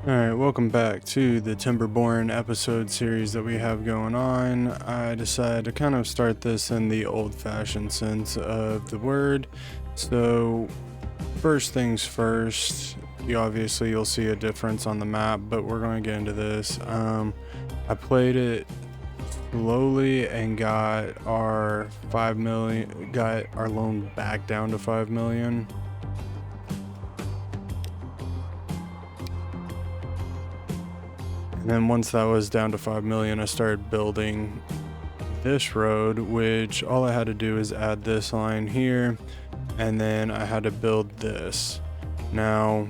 Alright, welcome back to the Timberborn episode series that we have going on. I decided to kind of start this in the old-fashioned sense of the word. So, first things first, you'll see a difference on the map, but we're going to get into this. I played it slowly and got our 5 million, got our loan back down to 5 million. And then once that was down to 5 million, I started building this road, which all I had to do is add this line here, and then I had to build this. Now,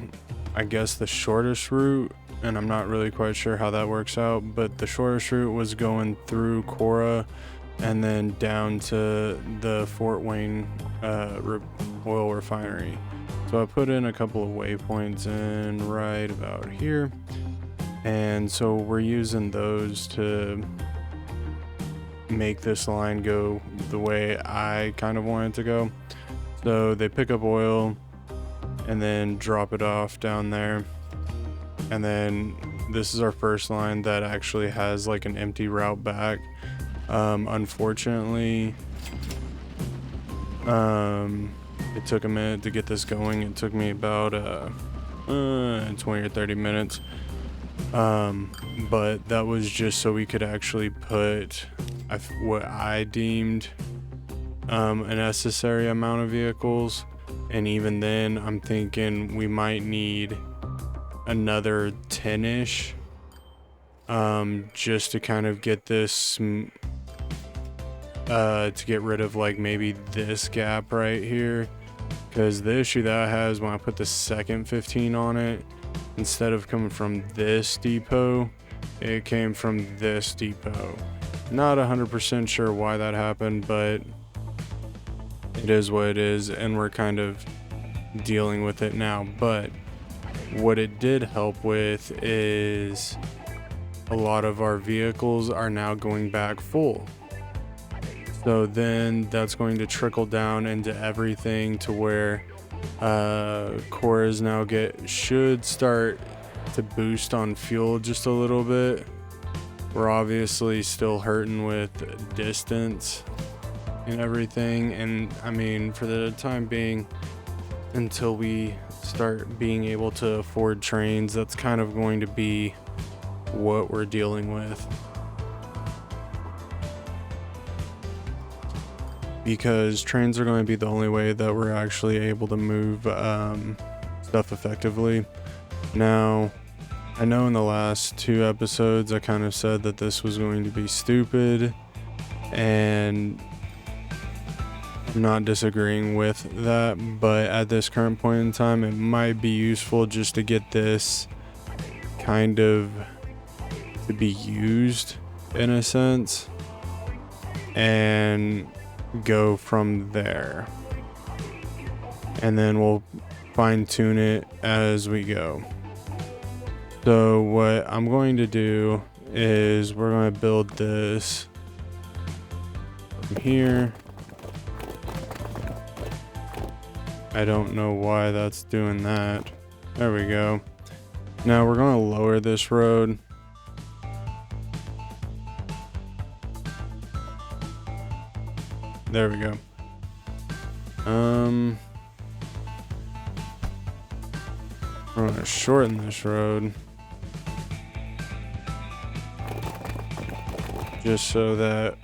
I guess the shortest route, and I'm not really quite sure how that works out, but the shortest route was going through Cora and then down to the Fort Wayne oil refinery. So I put in a couple of waypoints in right about here. And so we're using those to make this line go the way I kind of want it to go. So they pick up oil and then drop it off down there. And then this is our first line that actually has like an empty route back. Unfortunately, it took a minute to get this going. It took me about 20 or 30 minutes. But that was just so we could actually put what I deemed a necessary amount of vehicles, and even then I'm thinking we might need another 10-ish just to kind of get this to get rid of like maybe this gap right here, because the issue that I have is when I put the second 15 on it, instead of coming from this depot, it came from this depot. Not 100% sure why that happened, but it is what it is, and we're kind of dealing with it now. But what it did help with is a lot of our vehicles are now going back full. So then that's going to trickle down into everything to where cores now should start to boost on fuel just a little bit. We're obviously still hurting with distance and everything, and I mean, for the time being, until we start being able to afford trains, that's kind of going to be what we're dealing with. Because trains are going to be the only way that we're actually able to move stuff effectively. Now, I know in the last 2 episodes I kind of said that this was going to be stupid, and I'm not disagreeing with that, but at this current point in time it might be useful just to get this kind of to be used in a sense and go from there, and then we'll fine tune it as we go. So what I'm going to do is we're going to build this from here. I don't know why that's doing that. There we go. Now we're going to lower this road. There we go. We're going to shorten this road just so that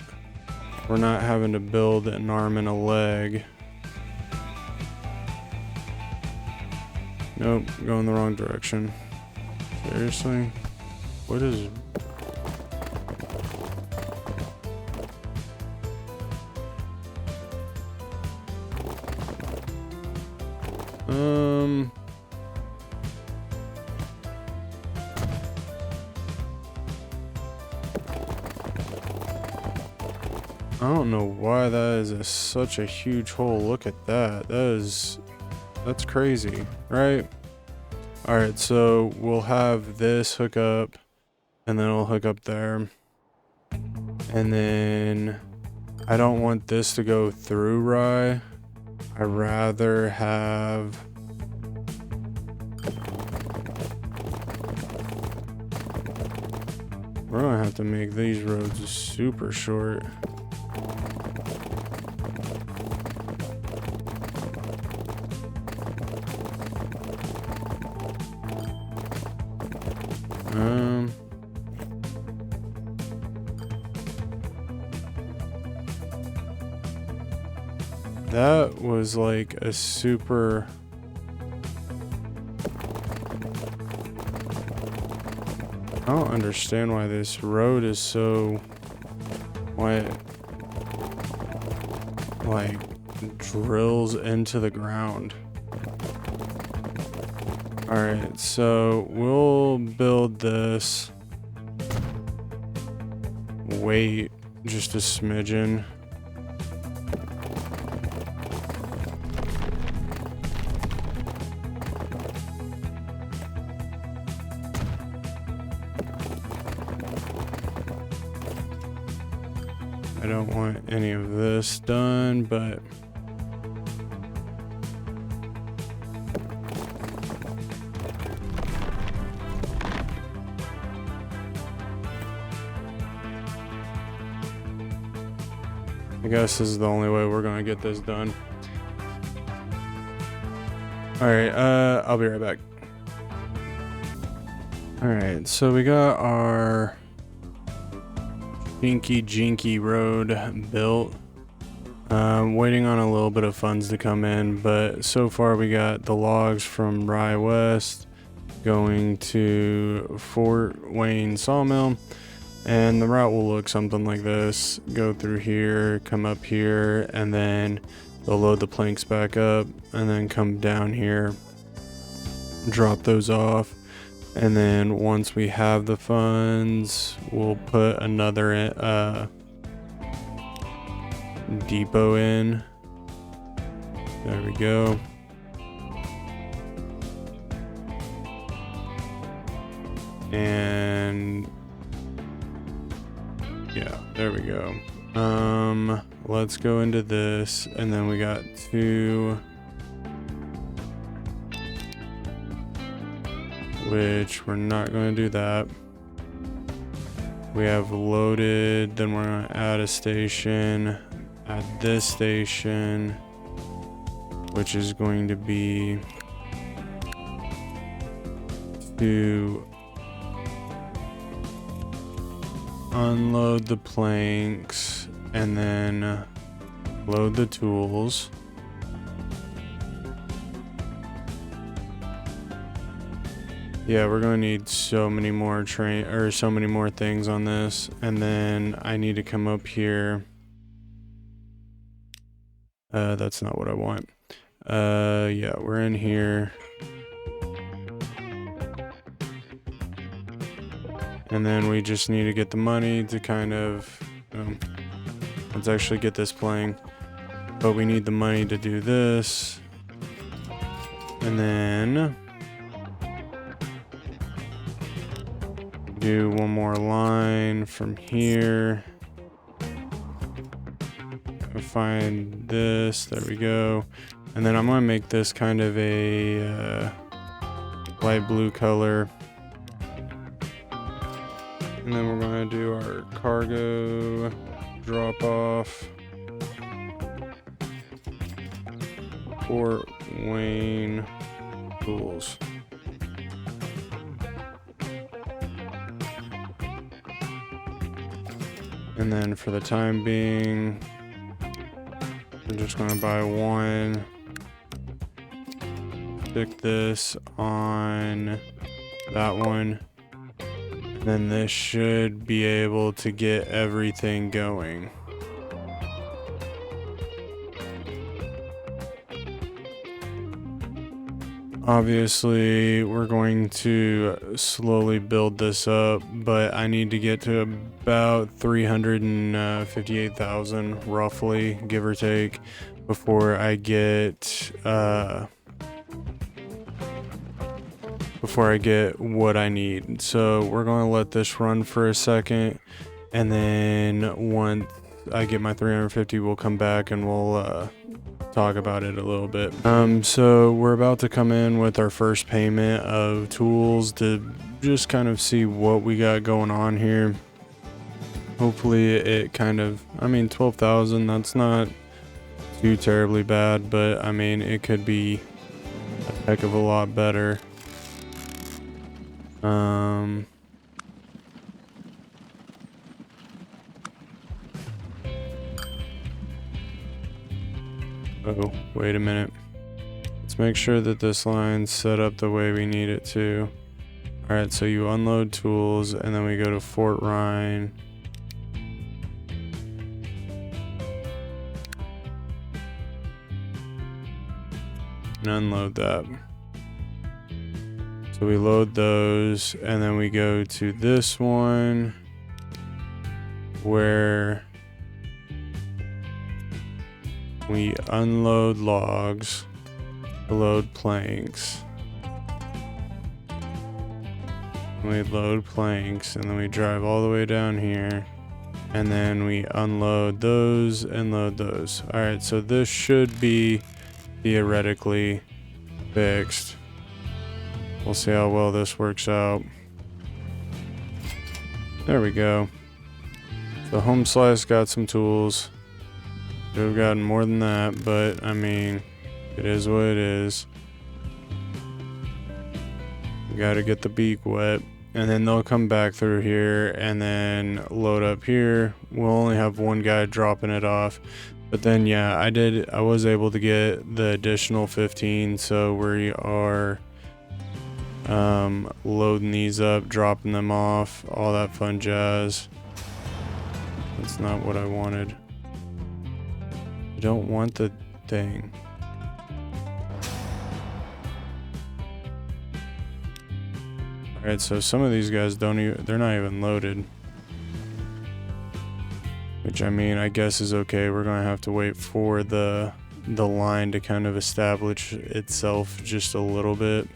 we're not having to build an arm and a leg. Nope, going the wrong direction. Seriously? What is... I don't know why that is such a huge hole. Look at that. That's crazy, right? All right, so we'll have this hook up, and then it'll hook up there. And then I don't want this to go through Rye. I rather have We're gonna have to make these roads super short. That was like a super... I don't understand why this road is so... why it like drills into the ground. Alright, so we'll build this. Wait just a smidgen. I don't want any of this done, but I guess this is the only way we're gonna get this done. Alright, I'll be right back. Alright, so we got our Jinky Jinky road built. Waiting on a little bit of funds to come in, but so far we got the logs from Rye West going to Fort Wayne Sawmill, and the route will look something like this. Go through here, come up here, and then they'll load the planks back up, and then come down here, drop those off. And then once we have the funds, we'll put another depot in. There we go. And yeah, there we go. Let's go into this, and then we got two, which we're not going to do that. We have loaded, then we're going to add a station, add this station, which is going to be to unload the planks and then load the tools. Yeah, we're gonna need so many more so many more things on this, and then I need to come up here. That's not what I want. Yeah, we're in here. And then we just need to get the money to kind of, let's actually get this playing. But we need the money to do this. And then do one more line from here. Find this, there we go. And then I'm gonna make this kind of a light blue color. And then we're gonna do our cargo drop off. Fort Wayne Tools. And then for the time being, we're just gonna buy one. Stick this on that one. Then this should be able to get everything going. Obviously, we're going to slowly build this up, but I need to get to about 358,000 roughly, give or take, before I get what I need. So we're going to let this run for a second, and then once I get my 350, we'll come back and we'll talk about it a little bit. So we're about to come in with our first payment of tools to just kind of see what we got going on here. Hopefully it kind of, I mean, 12,000, that's not too terribly bad, but I mean, it could be a heck of a lot better. Oh, wait a minute. Let's make sure that this line's set up the way we need it to. Alright, so you unload tools, and then we go to Fort Rhine. And unload that. So we load those, and then we go to this one where we unload logs, load planks. We load planks, and then we drive all the way down here, and then we unload those and load those. All right, so this should be theoretically fixed. We'll see how well this works out. There we go. The home slice got some tools. Could have gotten more than that, but I mean, it is what it is. We gotta get the beak wet, and then they'll come back through here and then load up here. We'll only have one guy dropping it off, but then yeah, I was able to get the additional 15, so we are loading these up, dropping them off, all that fun jazz. That's not what I wanted. I don't want the thing. Alright, so some of these guys they're not even loaded. Which I mean, I guess is okay. We're gonna have to wait for the line to kind of establish itself just a little bit.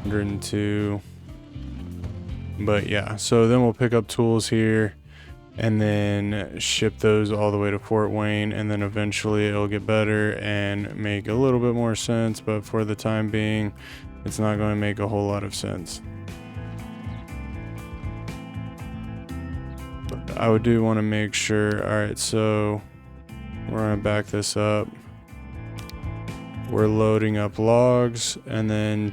102. But yeah, so then we'll pick up tools here and then ship those all the way to Fort Wayne, and then eventually it'll get better and make a little bit more sense, but for the time being it's not going to make a whole lot of sense. But I do want to make sure. All right, so we're going to back this up. We're loading up logs and then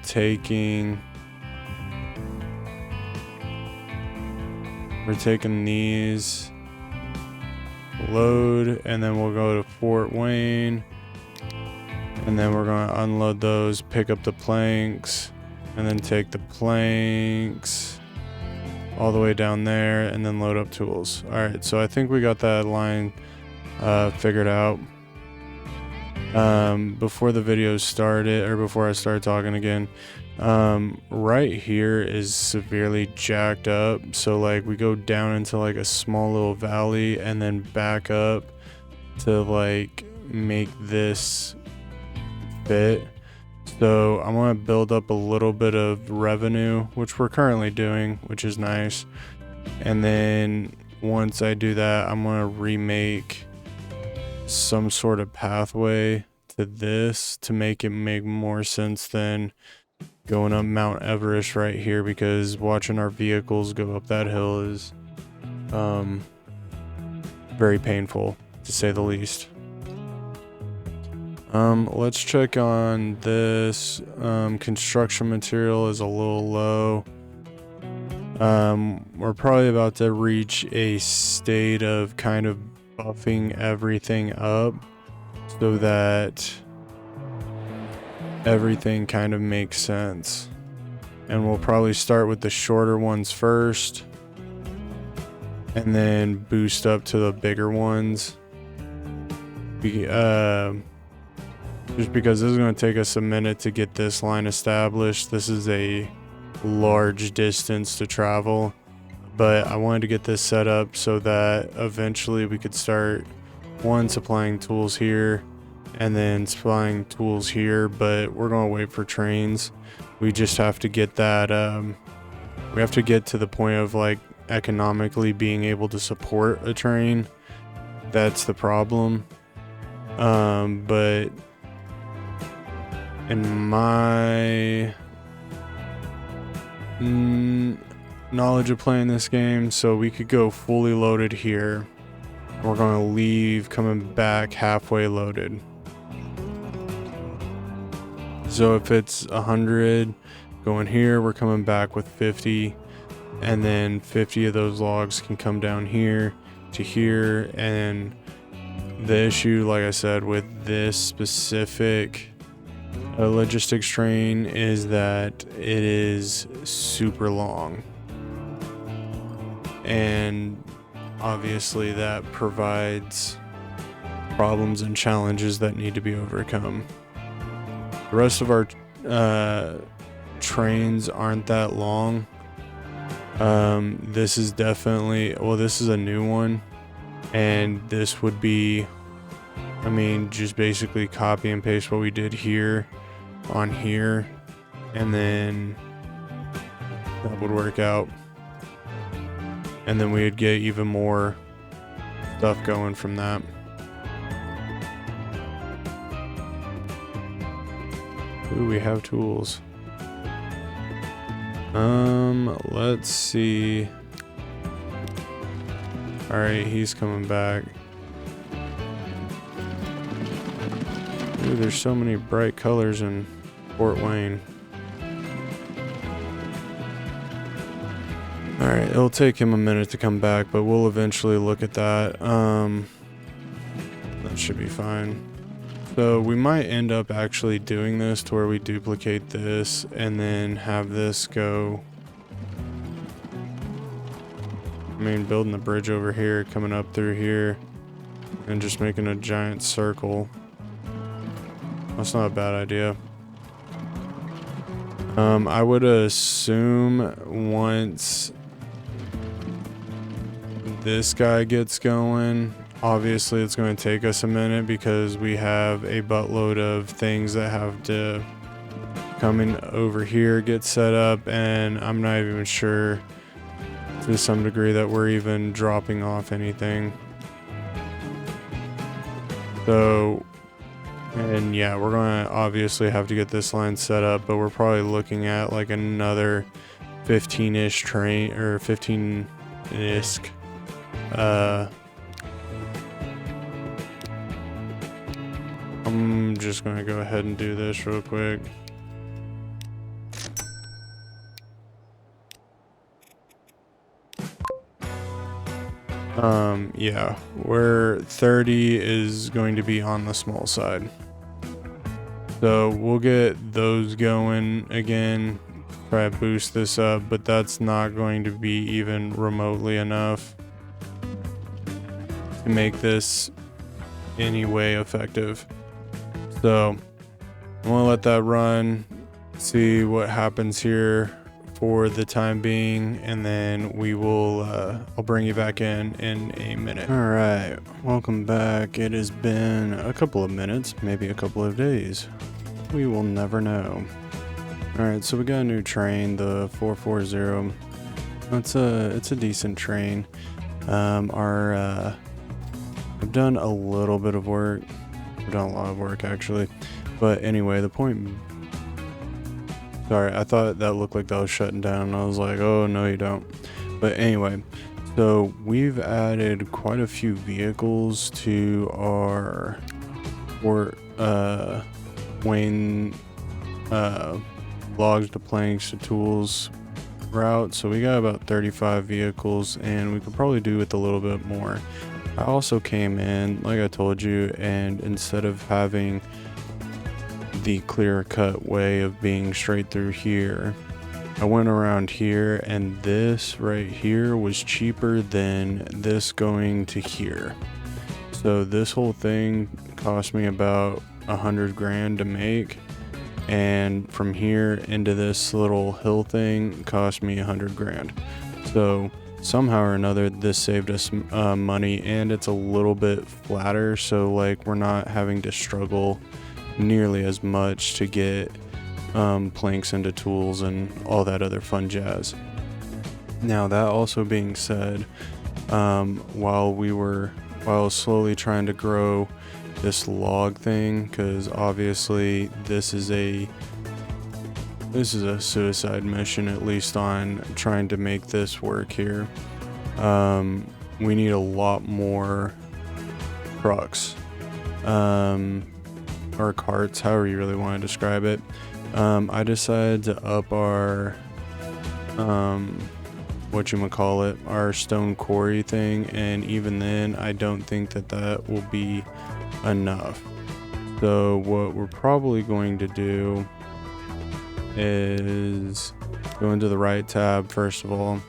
we're taking these, load, and then we'll go to Fort Wayne, and then we're going to unload those, pick up the planks, and then take the planks all the way down there, and then load up tools. All right, so I think we got that line figured out. Before the video started, or before I started talking again, right here is severely jacked up, so like we go down into like a small little valley and then back up to like make this fit. So I'm gonna build up a little bit of revenue, which we're currently doing, which is nice, and then once I do that, I'm gonna remake some sort of pathway to this to make it make more sense than going up Mount Everest right here, because watching our vehicles go up that hill is very painful, to say the least. Let's check on this. Construction material is a little low. We're probably about to reach a state of kind of buffing everything up so that everything kind of makes sense, and we'll probably start with the shorter ones first and then boost up to the bigger ones, just because this is going to take us a minute to get this line established. This is a large distance to travel, but I wanted to get this set up so that eventually we could start supplying tools here and then supplying tools here, but we're going to wait for trains. We just have to get that We have to get to the point of like economically being able to support a train. That's the problem. But in my knowledge of playing this game, so we could go fully loaded here. We're going to leave coming back halfway loaded. So if it's 100 going here, we're coming back with 50, and then 50 of those logs can come down here to here. And the issue, like I said, with this specific logistics train is that it is super long, and obviously that provides problems and challenges that need to be overcome. The rest of our trains aren't that long. This is definitely, well, this is a new one, and this would be, I mean, just basically copy and paste what we did here on here, and then that would work out, and then we'd get even more stuff going from that. Ooh, we have tools. Let's see. All right, he's coming back. Ooh, there's so many bright colors in Fort Wayne. All right, it'll take him a minute to come back, but we'll eventually look at that. That should be fine. So we might end up actually doing this to where we duplicate this and then have this go. I mean, building the bridge over here, coming up through here, and just making a giant circle. That's not a bad idea. I would assume once this guy gets going, obviously it's going to take us a minute because we have a buttload of things that have to come in over here, get set up, and I'm not even sure to some degree that we're even dropping off anything. So, and yeah, we're going to obviously have to get this line set up, but we're probably looking at like another 15-ish train, or 15-ish I'm just going to go ahead and do this real quick. Yeah, where 30 is going to be on the small side. So we'll get those going again, try to boost this up, but that's not going to be even remotely enough to make this any way effective. So I'm gonna let that run, see what happens here for the time being, and then we will I'll bring you back in a minute. All right, welcome back. It has been a couple of minutes, maybe a couple of days. We will never know. All right, so we got a new train, the 440. It's a decent train. I've done a little bit of work. I've done a lot of work actually, but anyway, the point. Sorry, I thought that looked like that was shutting down, and I was like, oh no, you don't. But anyway, so we've added quite a few vehicles to our Fort Wayne logs to planks to tools route. So we got about 35 vehicles, and we could probably do with a little bit more. I also came in, like I told you, and instead of having the clear-cut way of being straight through here, I went around here, and this right here was cheaper than this going to here. So this whole thing cost me about 100 grand to make, and from here into this little hill thing cost me 100 grand. So somehow or another this saved us money, and it's a little bit flatter, so like we're not having to struggle nearly as much to get planks into tools and all that other fun jazz. Now, that also being said, while I was slowly trying to grow this log thing, because obviously this is a suicide mission, at least on trying to make this work here. We need a lot more trucks, or carts, however you really want to describe it. I decided to up our our stone quarry thing, and even then I don't think that will be enough. So what we're probably going to do is go into the right tab first of all.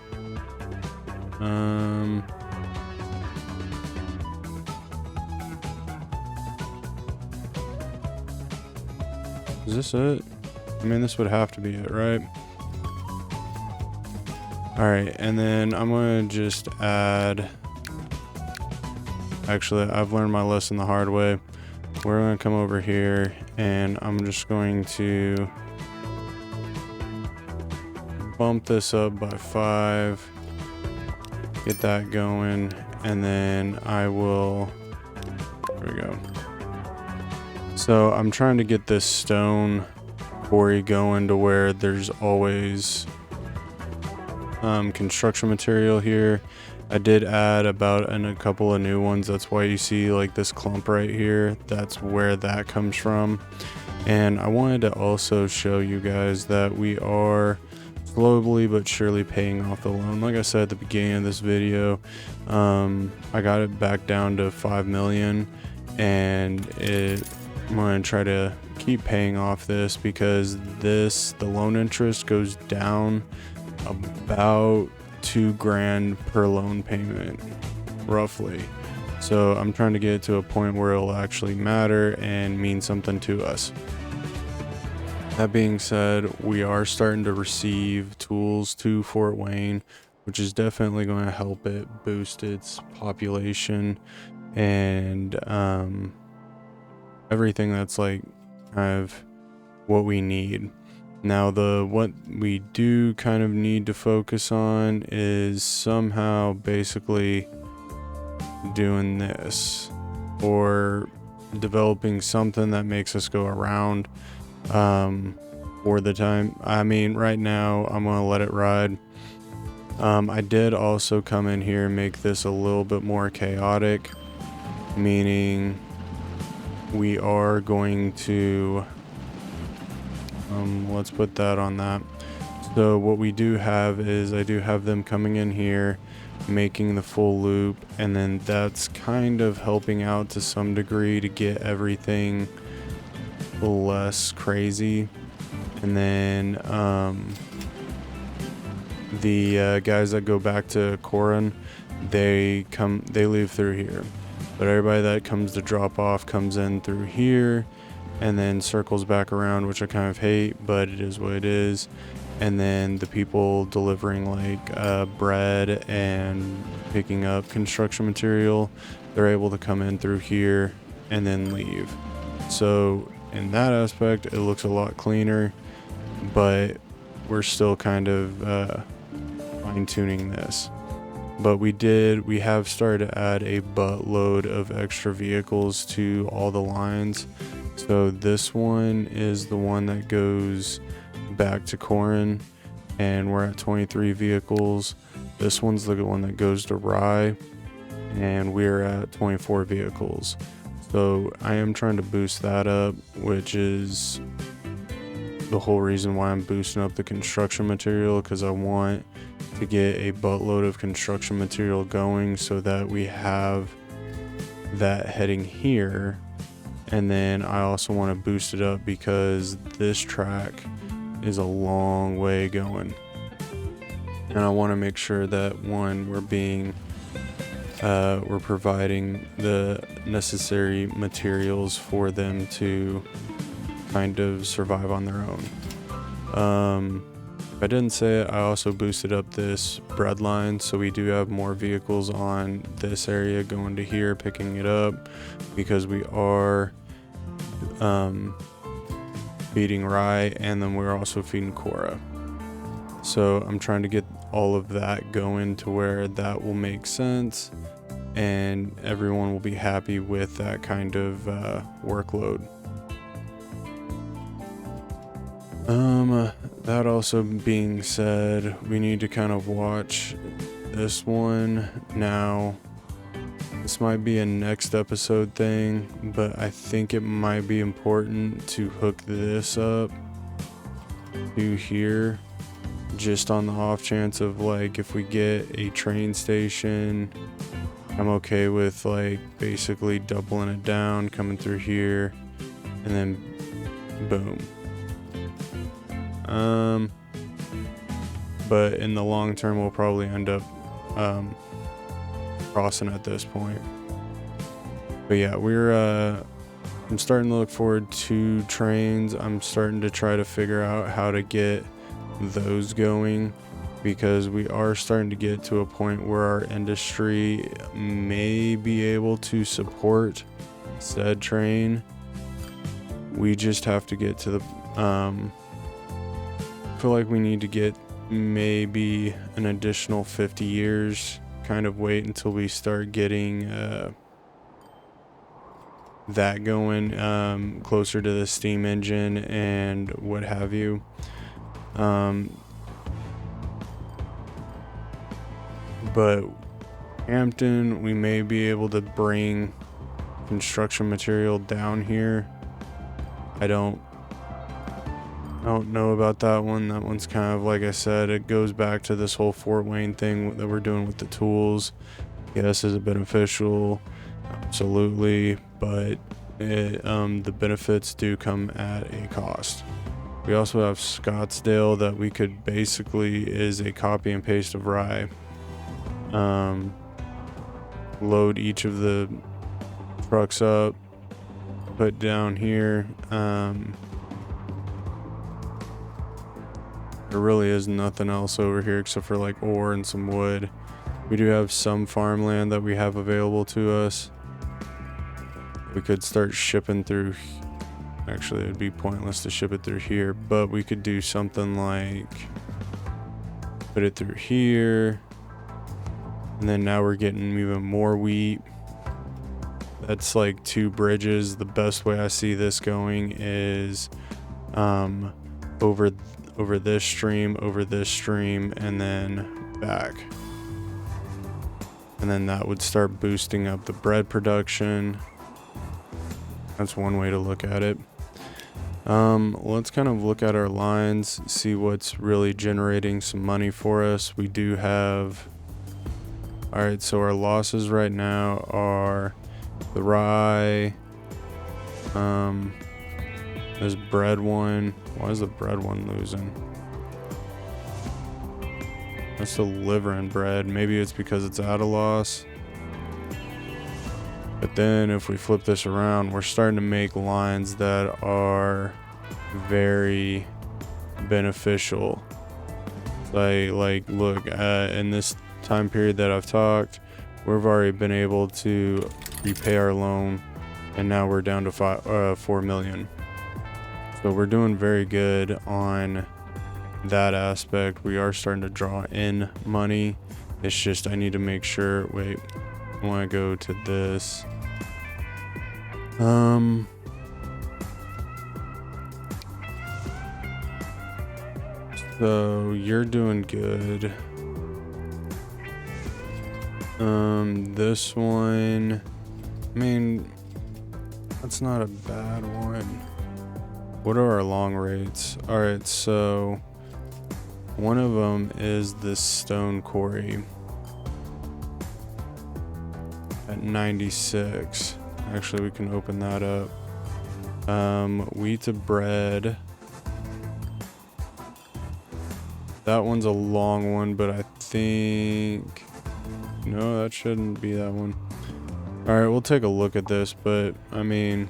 Is this it? I mean, this would have to be it, right? Alright, and then I'm gonna just add, actually I've learned my lesson the hard way. We're gonna come over here and I'm just going to bump this up by 5, get that going, and then I will, there we go. So I'm trying to get this stone quarry going to where there's always construction material here. I did add a couple of new ones. That's why you see like this clump right here. That's where that comes from. And I wanted to also show you guys that we are slowly but surely paying off the loan. Like I said at the beginning of this video, I got it back down to 5 million, and I'm going to try to keep paying off this, because the loan interest goes down about $2,000 per loan payment, roughly. So I'm trying to get it to a point where it'll actually matter and mean something to us. That being said, we are starting to receive tools to Fort Wayne, which is definitely going to help it boost its population and everything that's like kind of what we need. Now, what we do kind of need to focus on is somehow basically doing this, or developing something that makes us go around for the time. I mean, right now I'm gonna let it ride. I did also come in here and make this a little bit more chaotic, meaning we are going to let's put that on that. So what we do have is I do have them coming in here, making the full loop, and then that's kind of helping out to some degree to get everything less crazy. And then the guys that go back to Corin, they leave through here, but everybody that comes to drop off comes in through here and then circles back around, which I kind of hate, but it is what it is. And then the people delivering like bread and picking up construction material, they're able to come in through here and then leave. So in that aspect, it looks a lot cleaner, but we're still kind of fine-tuning this. But we have started to add a buttload of extra vehicles to all the lines. So this one is the one that goes back to Corin, and we're at 23 vehicles. This one's the one that goes to Rye, and we're at 24 vehicles. So I am trying to boost that up, which is the whole reason why I'm boosting up the construction material, because I want to get a buttload of construction material going so that we have that heading here. And then I also want to boost it up because this track is a long way going, and I want to make sure that one, we're providing the necessary materials for them to kind of survive on their own. If I didn't say it, I also boosted up this bread line, so we do have more vehicles on this area going to here picking it up, because we are feeding Rye, and then we're also feeding Cora. So I'm trying to get all of that going to where that will make sense and everyone will be happy with that kind of workload. That also being said, we need to kind of watch this one now. This might be a next episode thing, but I think it might be important to hook this up to here, just on the off chance of like if we get a train station, I'm okay with like basically doubling it down, coming through here, and then boom. But in the long term, we'll probably end up crossing at this point. But yeah, I'm starting to look forward to trains. I'm starting to try to figure out how to get those going, because we are starting to get to a point where our industry may be able to support said train. We just have to get to the I feel like we need to get maybe an additional 50 years, kind of wait until we start getting that going closer to the steam engine and what have you. But Hampton, we may be able to bring construction material down here. I don't know about that one. That one's kind of, like I said, it goes back to this whole Fort Wayne thing that we're doing with the tools. Yes, is it beneficial? Absolutely, but the benefits do come at a cost. We also have Scottsdale that we could basically is a copy and paste of Rye. Load each of the trucks up, put down here. There really is nothing else over here except for like ore and some wood. We do have some farmland that we have available to us. We could start shipping through. Actually, it'd be pointless to ship it through here, but we could do something like put it through here. And then now we're getting even more wheat. That's like 2 bridges. The best way I see this going is over this stream, and then back. And then that would start boosting up the bread production. That's one way to look at it. Let's kind of look at our lines, see what's really generating some money for us. We do have... Alright, so our losses right now are the rye, this bread one. Why is the bread one losing? That's still liver and bread. Maybe it's because it's at a loss. But then if we flip this around, we're starting to make lines that are very beneficial. Like look, in this time period that I've talked, we've already been able to repay our loan, and now we're down to 4 million. So we're doing very good on that aspect. We are starting to draw in money. It's just I need to make sure. Wait, I want to go to this. So you're doing good. This one, I mean, that's not a bad one. What are our long rates? All right, so one of them is this stone quarry at 96. Actually, we can open that up. Wheat to bread. That one's a long one, but I think... No, that shouldn't be that one. Alright, we'll take a look at this, but, I mean...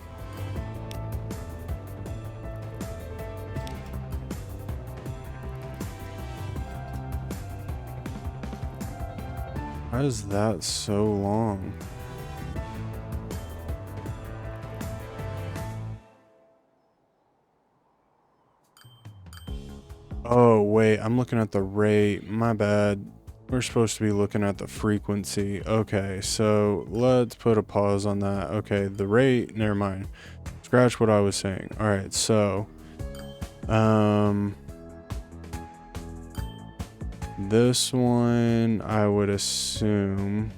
Why is that so long? Oh, wait, I'm looking at the rate. My bad. We're supposed to be looking at the frequency. Okay, so let's put a pause on that. Okay, the rate, never mind. Scratch what I was saying. All right, so this one I would assume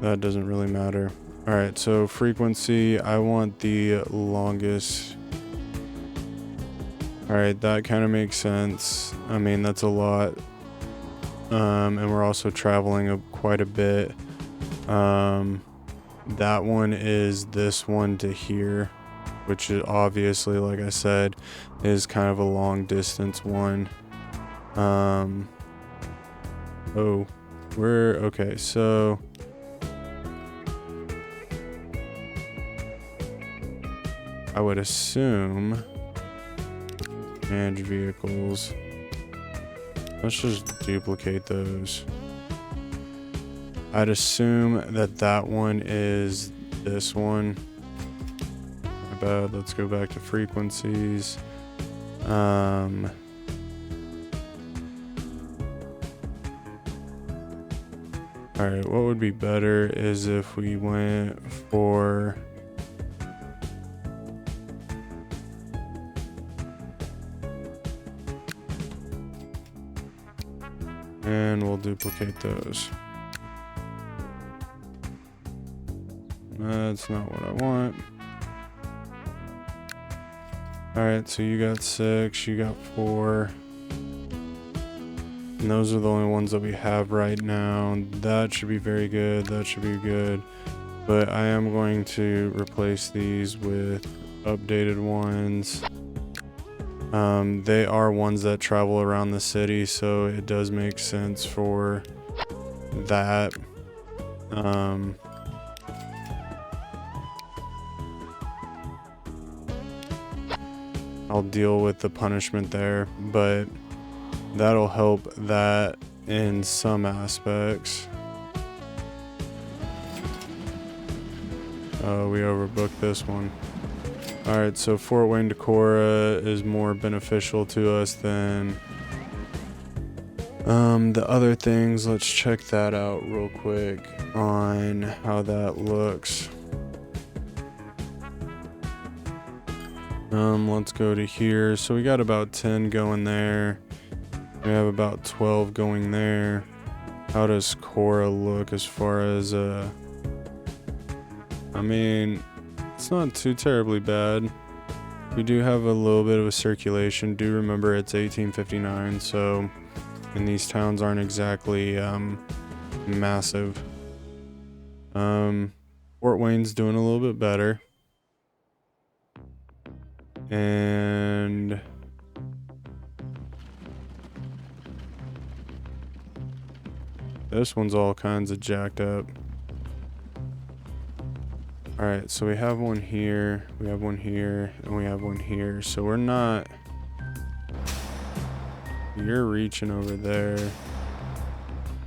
that doesn't really matter. All right, so frequency, I want the longest. All right, that kind of makes sense. I mean, that's a lot. And we're also traveling quite a bit. That one is this one to here, which is obviously, like I said, is kind of a long distance one. Oh, we're okay. So I would assume manage vehicles. Let's just duplicate those. I'd assume that that one is this one. My bad. Let's go back to frequencies. Alright, what would be better is if we went for and we'll duplicate those. That's not what I want. Alright, so you got 6, you got 4. And those are the only ones that we have right now. That should be very good. That should be good. But I am going to replace these with updated ones. They are ones that travel around the city, so it does make sense for that. I'll deal with the punishment there, but that'll help that in some aspects. We overbooked this one. Alright, so Fort Wayne Decorah is more beneficial to us than the other things. Let's check that out real quick on how that looks. Let's go to here. So we got about 10 going there. We have about 12 going there. How does Cora look as far as I mean, it's not too terribly bad. We do have a little bit of a circulation. Do remember it's 1859, so and these towns aren't exactly massive. Fort Wayne's doing a little bit better. And this one's all kinds of jacked up. Alright, so we have one here, we have one here, and we have one here. So we're not... You're reaching over there.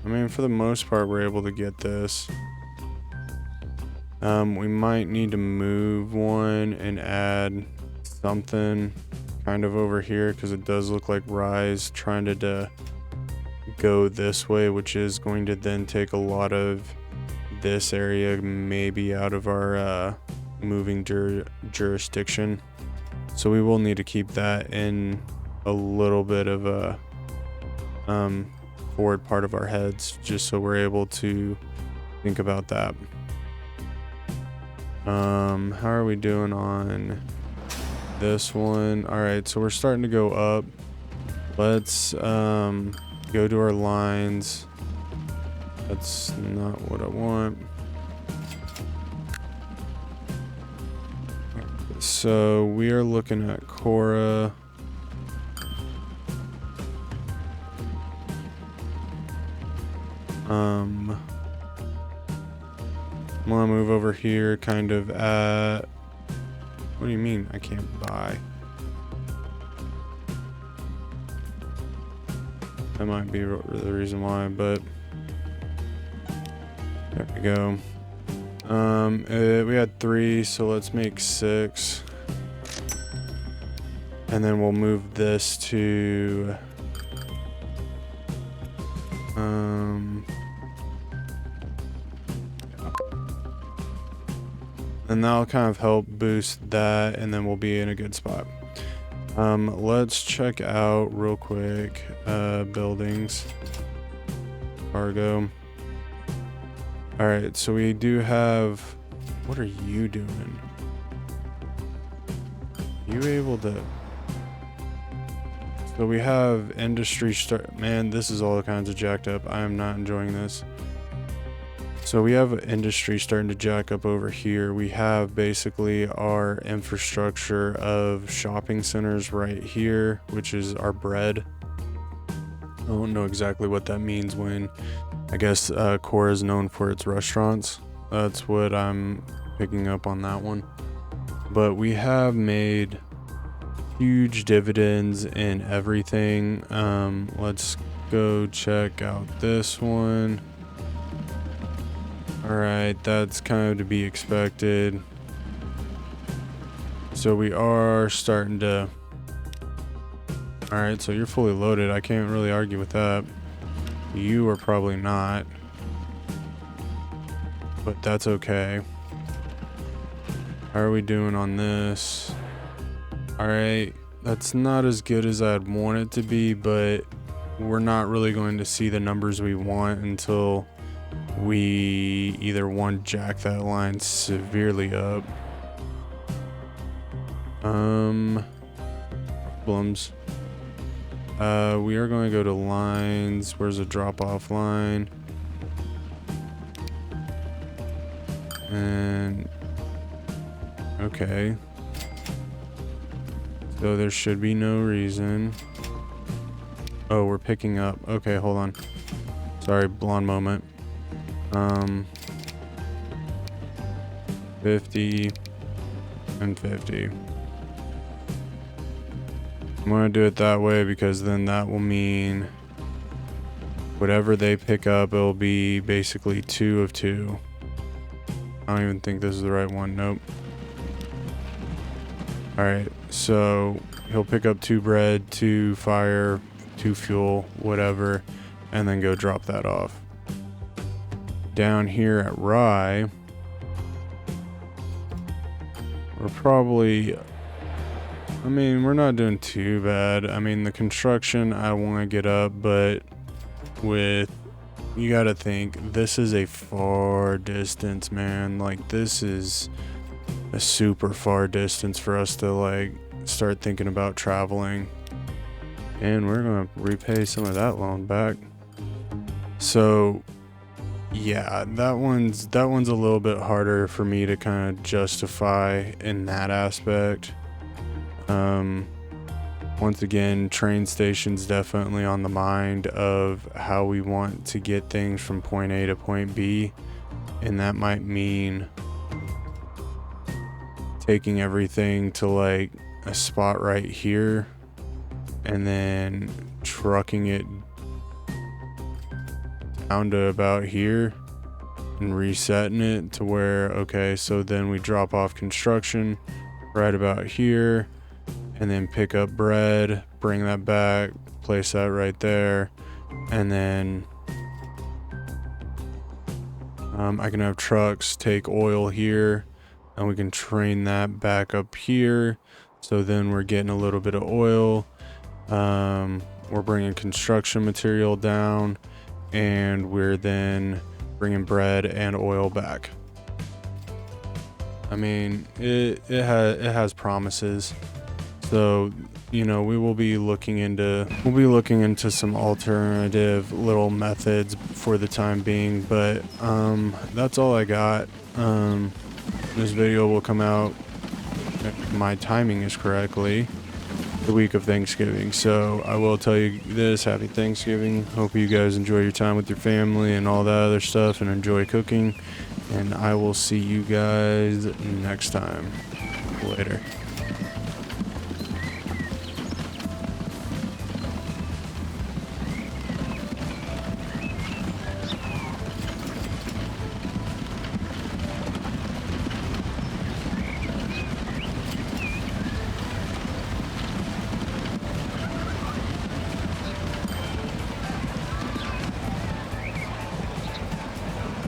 I mean, for the most part, we're able to get this. We might need to move one and add something kind of over here, because it does look like Rise trying to go this way, which is going to then take a lot of this area maybe out of our moving jurisdiction. So we will need to keep that in a little bit of a forward part of our heads, just so we're able to think about that. How are we doing on this one? All right, so we're starting to go up. Let's go to our lines. That's not what I want. So we are looking at Cora. I'm gonna move over here kind of at... What do you mean I can't buy? That might be the reason why, but there we go. We had 3, so let's make 6. And then we'll move this to and that'll kind of help boost that, and then we'll be in a good spot. Let's check out real quick buildings, cargo. All right, so we do have, what are you doing? You able to, so we have industry start, man, this is all kinds of jacked up. I am not enjoying this. So we have industry starting to jack up over here. We have basically our infrastructure of shopping centers right here, which is our bread. I don't know exactly what that means when, I guess Core is known for its restaurants. That's what I'm picking up on that one. But we have made huge dividends in everything. Let's go check out this one. All right, that's kind of to be expected. So we are starting to, all right, so you're fully loaded. I can't really argue with that. You are probably not, but that's okay. How are we doing on this? All right, that's not as good as I'd want it to be, but we're not really going to see the numbers we want until we either one, jack that line severely up. Problems. We are going to go to lines. Where's the drop off line? And okay. So there should be no reason. Oh, we're picking up. Okay, hold on. Sorry, blonde moment. 50 and 50. I'm gonna do it that way because then that will mean whatever they pick up, it'll be basically 2 of 2. I don't even think this is the right one. Nope. All right, so he'll pick up 2 bread, 2 fire, 2 fuel, whatever, and then go drop that off. Down here at Rye, we're probably, I mean, we're not doing too bad. I mean, the construction I want to get up, but with, you got to think, this is a far distance, man. Like, this is a super far distance for us to, like, start thinking about traveling. And we're going to repay some of that loan back. So yeah, that one's a little bit harder for me to kind of justify in that aspect. Once again, train station's definitely on the mind of how we want to get things from point A to point B, and that might mean taking everything to like a spot right here and then trucking it down to about here and resetting it to where, okay, so then we drop off construction right about here and then pick up bread, bring that back, place that right there, and then I can have trucks take oil here and we can train that back up here, so then we're getting a little bit of oil. We're bringing construction material down, and we're then bringing bread and oil back. I mean, it has promises. So, you know, we'll be looking into some alternative little methods for the time being, but that's all I got. This video will come out, if my timing is correctly, the week of Thanksgiving. So I will tell you this, happy Thanksgiving. Hope you guys enjoy your time with your family and all that other stuff and enjoy cooking, and I will see you guys next time. Later.